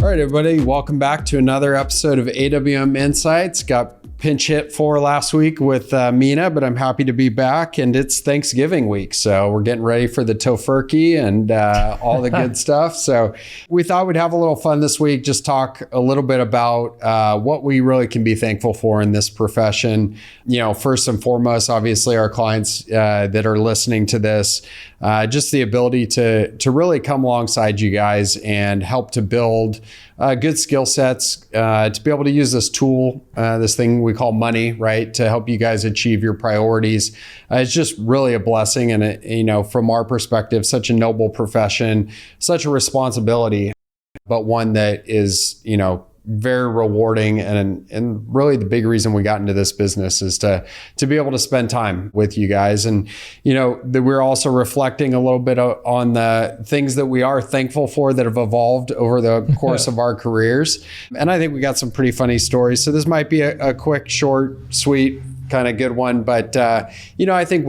right, everybody, welcome back to another episode of AWM Insights. Got pinch hit for last week with Mina, but I'm happy to be back, and it's Thanksgiving week, so we're getting ready for the tofurkey and all the good stuff. So we thought we'd have a little fun this week, just talk a little bit about what we really can be thankful for in this profession. You know, first and foremost, obviously our clients that are listening to this, just the ability to really come alongside you guys and help to build good skill sets, to be able to use this tool, this thing we call money, right, to help you guys achieve your priorities. It's just really a blessing. And, you know, from our perspective, such a noble profession, such a responsibility, but one that is, you know, very rewarding. And really the big reason we got into this business is to be able to spend time with you guys. And, you know, we're also reflecting a little bit on the things that we are thankful for that have evolved over the course of our careers. And I think we got some pretty funny stories. So this might be a quick, short, sweet, kind of good one. But, you know, I think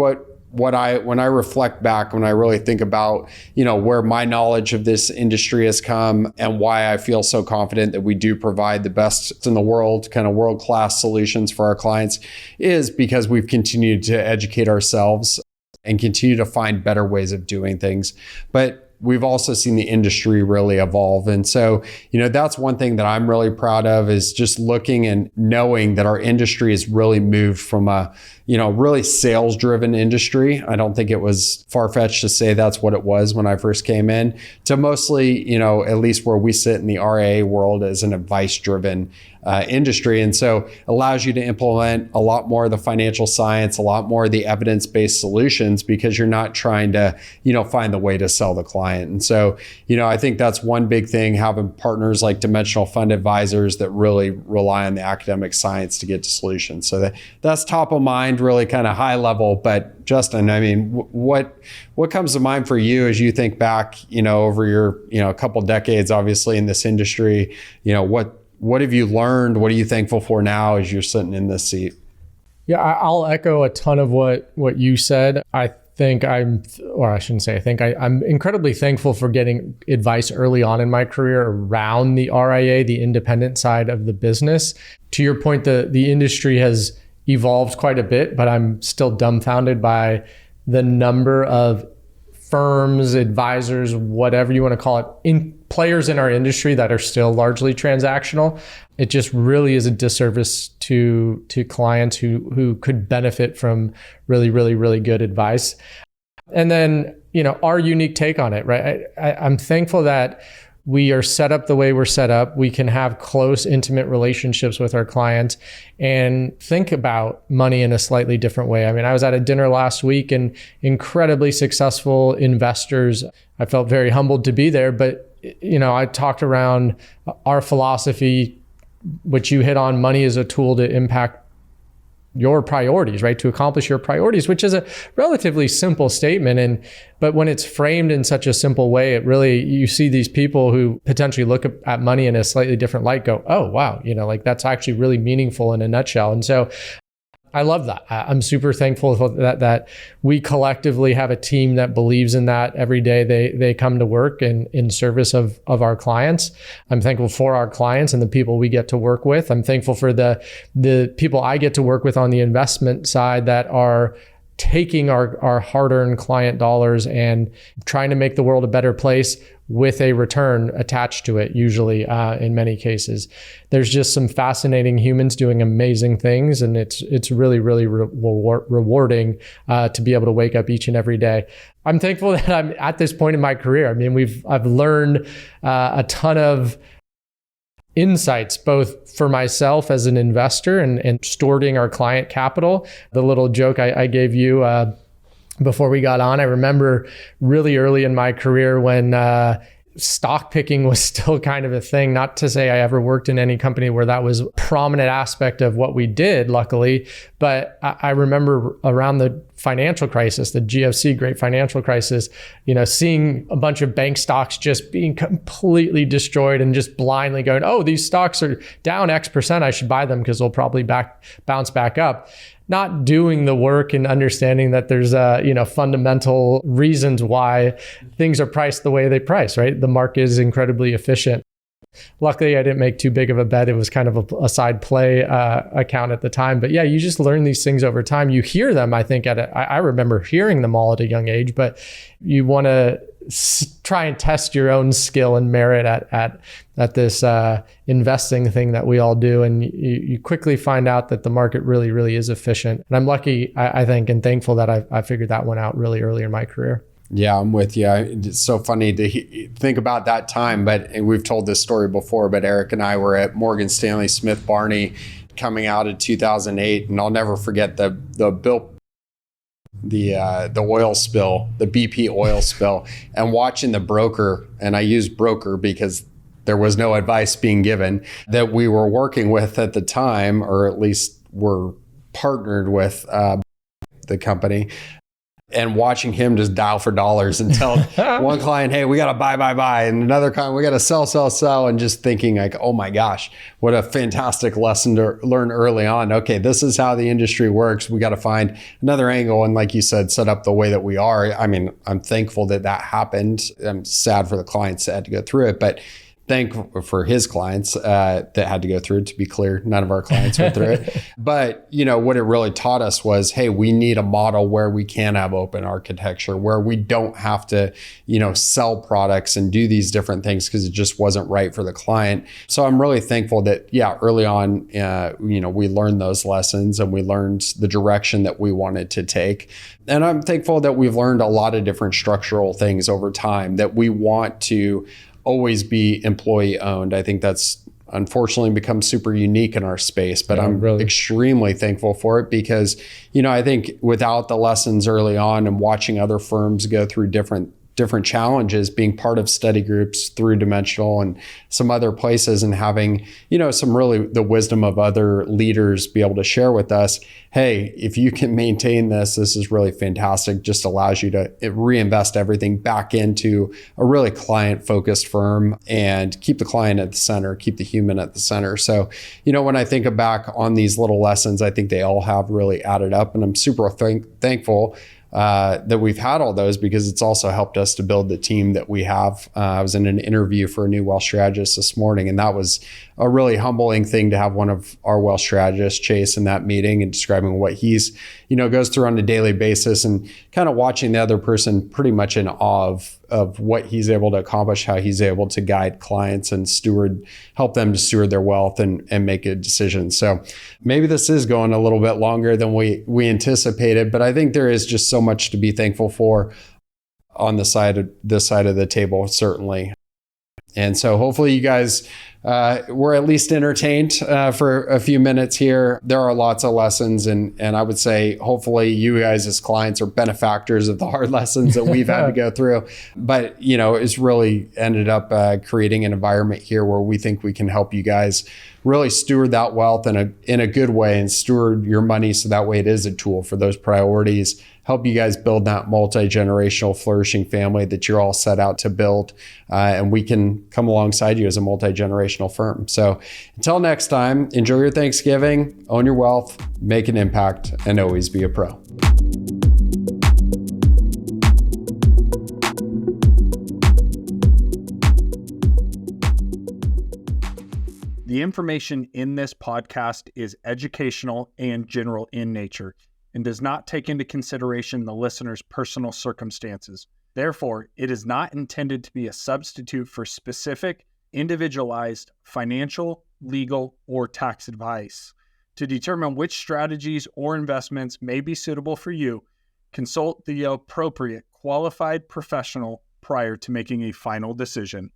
when I reflect back, when I really think about, you know, where my knowledge of this industry has come and why I feel so confident that we do provide the best in the world, kind of world-class solutions for our clients, is because we've continued to educate ourselves and continue to find better ways of doing things. But we've also seen the industry really evolve. And so, you know, that's one thing that I'm really proud of, is just looking and knowing that our industry has really moved from a, you know, really sales driven industry. I don't think it was far-fetched to say that's what it was when I first came in, to mostly, you know, at least where we sit in the RIA world, as an advice driven industry. And so allows you to implement a lot more of the financial science, a lot more of the evidence-based solutions, because you're not trying to, you know, find the way to sell the client. And so, you know, I think that's one big thing, having partners like Dimensional Fund Advisors that really rely on the academic science to get to solutions. So that's top of mind, really kind of high level. But Justin, I mean, what comes to mind for you as you think back, you know, over your, you know, a couple decades, obviously, in this industry? You know, what have you learned? What are you thankful for now as you're sitting in this seat? Yeah, I'll echo a ton of what you said. I think I'm incredibly thankful for getting advice early on in my career around the RIA, the independent side of the business. To your point, the industry has evolved quite a bit, but I'm still dumbfounded by the number of firms, advisors, whatever you want to call it, players in our industry that are still largely transactional. It just really is a disservice to clients who could benefit from really, really, really good advice. And then, you know, our unique take on it, right? I'm thankful that we are set up the way we're set up. We can have close, intimate relationships with our clients and think about money in a slightly different way. I mean, I was at a dinner last week, and incredibly successful investors. I felt very humbled to be there, but, you know, I talked around our philosophy, which you hit on. Money is a tool to impact your priorities, right? To accomplish your priorities, which is a relatively simple statement. But when it's framed in such a simple way, it really, you see these people who potentially look at money in a slightly different light go, oh, wow, you know, like that's actually really meaningful in a nutshell. And so I love that. I'm super thankful that we collectively have a team that believes in that. Every day they come to work in service of our clients. I'm thankful for our clients and the people we get to work with. I'm thankful for the people I get to work with on the investment side that are taking our hard-earned client dollars and trying to make the world a better place with a return attached to it, usually in many cases. There's just some fascinating humans doing amazing things, and it's really, really rewarding to be able to wake up each and every day. I'm thankful that I'm at this point in my career. I mean, I've learned a ton of insights, both for myself as an investor and stewarding our client capital. The little joke I gave you before we got on, I remember really early in my career when stock picking was still kind of a thing. Not to say I ever worked in any company where that was a prominent aspect of what we did, luckily, but I remember around the financial crisis, the GFC, great financial crisis, you know, seeing a bunch of bank stocks just being completely destroyed and just blindly going, oh, these stocks are down X%, I should buy them because they'll probably bounce back up. Not doing the work and understanding that there's fundamental reasons why things are priced the way they price, right? The market is incredibly efficient. Luckily, I didn't make too big of a bet. It was kind of a side play account at the time. But yeah, you just learn these things over time. You hear them, I think, I remember hearing them all at a young age, but you want to try and test your own skill and merit at this investing thing that we all do. And you quickly find out that the market really, really is efficient. And I'm lucky, I think, and thankful that I figured that one out really early in my career. Yeah, I'm with you. It's so funny to think about that time, but we've told this story before, but Eric and I were at Morgan Stanley Smith Barney coming out of 2008, and I'll never forget the oil spill, the BP oil spill, and watching the broker, and I use broker because there was no advice being given, that we were working with at the time, or at least were partnered with the company, and watching him just dial for dollars and tell one client, hey, we got to buy, and another client, we got to sell, and just thinking like, oh my gosh, what a fantastic lesson to learn early on. Okay, this is how the industry works. We got to find another angle, and like you said, set up the way that we are. I mean, I'm thankful that happened. I'm sad for the clients that had to go through it, but thankful for his clients that had to go through it. To be clear, none of our clients went through it. But what it really taught us was, hey, we need a model where we can have open architecture, where we don't have to, sell products and do these different things because it just wasn't right for the client. So I'm really thankful that, early on, we learned those lessons and we learned the direction that we wanted to take. And I'm thankful that we've learned a lot of different structural things over time, that we want to always be employee owned. I think that's unfortunately become super unique in our space, but I'm really extremely thankful for it because, I think without the lessons early on and watching other firms go through different challenges, being part of study groups through Dimensional and some other places, and having, some really the wisdom of other leaders be able to share with us, hey, if you can maintain this is really fantastic. Just allows you to reinvest everything back into a really client-focused firm and keep the client at the center, keep the human at the center. So, when I think back on these little lessons, I think they all have really added up, and I'm super thankful that we've had all those, because it's also helped us to build the team that we have. I was in an interview for a new wealth strategist this morning, and that was a really humbling thing to have one of our wealth strategists, Chase, in that meeting and describing what he's, goes through on a daily basis, and kind of watching the other person pretty much in awe of what he's able to accomplish, how he's able to guide clients and help them to steward their wealth and make a decision. So maybe this is going a little bit longer than we anticipated, but I think there is just so much to be thankful for on this side of the table, certainly. And so hopefully you guys were at least entertained for a few minutes here. There are lots of lessons, and I would say hopefully you guys as clients are benefactors of the hard lessons that we've had to go through. But it's really ended up creating an environment here where we think we can help you guys really steward that wealth in a good way, and steward your money so that way it is a tool for those priorities. Help you guys build that multi-generational flourishing family that you're all set out to build. And we can come alongside you as a multi-generational firm. So until next time, enjoy your Thanksgiving, own your wealth, make an impact, and always be a pro. The information in this podcast is educational and general in nature, and does not take into consideration the listener's personal circumstances. Therefore, it is not intended to be a substitute for specific, individualized financial, legal, or tax advice. To determine which strategies or investments may be suitable for you, consult the appropriate qualified professional prior to making a final decision.